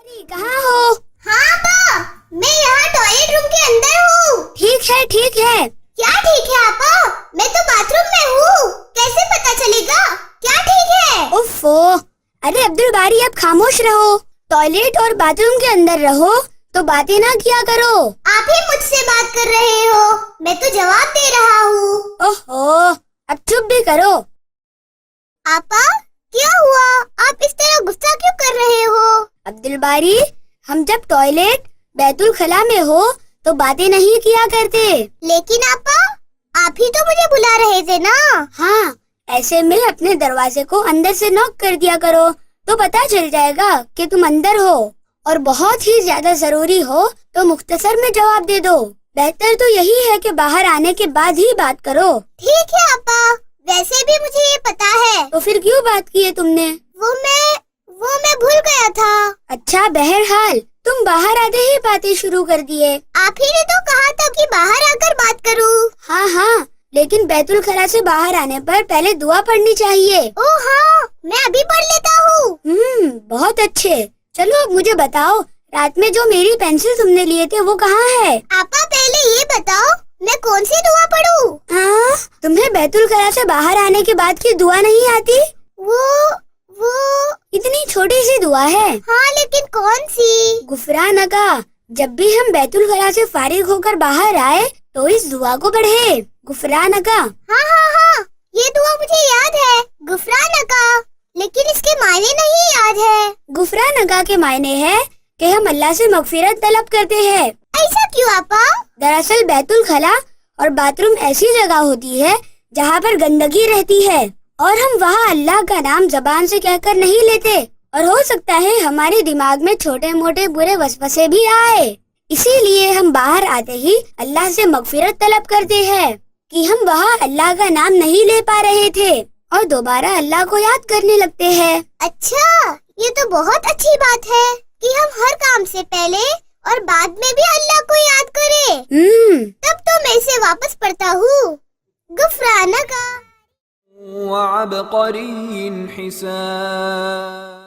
کہاں ہو؟ ہاں آپا، میں یہاں ٹوائلٹ روم کے اندر ہوں۔ ٹھیک ہے ٹھیک ہے۔ کیا ٹھیک ہے آپا؟ میں تو باتھ روم میں ہوں، کیسے پتا چلے گا؟ کیا ٹھیک ہے؟ اوفو، ارے عبد الباری اب خاموش رہو، ٹوائلٹ اور باتھ روم کے اندر رہو تو باتیں نہ کیا کرو۔ آپ ہی مجھ سے بات کر رہے ہو، میں تو جواب دے رہا ہوں۔ اوہو، اب چپ بھی کرو۔ آپا کیا ہوا؟ آپ اس طرح غصہ کیوں کر رہے ہو؟ عبد الباری، ہم جب ٹوائلٹ بیت الخلا میں ہو تو باتیں نہیں کیا کرتے۔ لیکن آپا آپ ہی تو مجھے بلا رہے تھے نا۔ ہاں، ایسے میں اپنے دروازے کو اندر سے نوک کر دیا کرو تو پتا چل جائے گا کہ تم اندر ہو، اور بہت ہی زیادہ ضروری ہو تو مختصر میں جواب دے دو۔ بہتر تو یہی ہے کہ باہر آنے کے بعد ہی بات کرو۔ ٹھیک ہے آپا، ویسے بھی مجھے یہ پتا ہے۔ تو پھر کیوں بات کی ہے تم نے؟ وہ میں بھول گیا تھا۔ اچھا، بہرحال تم باہر آتے ہی باتیں شروع کر دیے۔ آپ ہی نے تو کہا تھا کہ باہر آ کر بات کروں۔ ہاں ہاں، لیکن بیت الخلا سے باہر آنے پر پہلے دعا پڑھنی چاہیے۔ او ہاں، میں ابھی پڑھ لیتا ہوں۔ بہت اچھے۔ چلو اب مجھے بتاؤ، رات میں جو میری پینسل تم نے لیے تھے وہ کہاں ہے؟ آپا پہلے یہ بتاؤ میں کون سی دعا پڑھوں؟ ہاں، تمہیں بیت الخلا سے باہر آنے کے بعد کی دعا نہیں آتی؟ وہ اتنی چھوٹی سی دعا ہے۔ ہاں، لیکن کون سی؟ غفرانکا۔ جب بھی ہم بیت الخلا سے فارغ ہو کر باہر آئے تو اس دعا کو پڑھے، غفرانکا۔ ہاں ہاں ہاں، یہ دعا مجھے یاد ہے، غفرانکا، لیکن اس کے معنی نہیں یاد ہے۔ غفرانکا کے معنی ہے کہ ہم اللہ سے مغفرت طلب کرتے ہیں۔ ایسا کیوں آپا؟ دراصل بیت الخلا اور باتھ روم ایسی جگہ ہوتی ہے جہاں پر گندگی رہتی ہے، اور ہم وہاں اللہ کا نام زبان سے کہہ کر نہیں لیتے، اور ہو سکتا ہے ہمارے دماغ میں چھوٹے موٹے برے وسوسے بھی آئے۔ اسی لیے ہم باہر آتے ہی اللہ سے مغفرت طلب کرتے ہیں کہ ہم وہاں اللہ کا نام نہیں لے پا رہے تھے، اور دوبارہ اللہ کو یاد کرنے لگتے ہیں۔ اچھا، یہ تو بہت اچھی بات ہے کہ ہم ہر کام سے پہلے اور بعد میں بھی اللہ کو یاد کریں۔ تب تو میں اسے واپس پڑھتا ہوں، غفرانکا۔ وعبقری حساب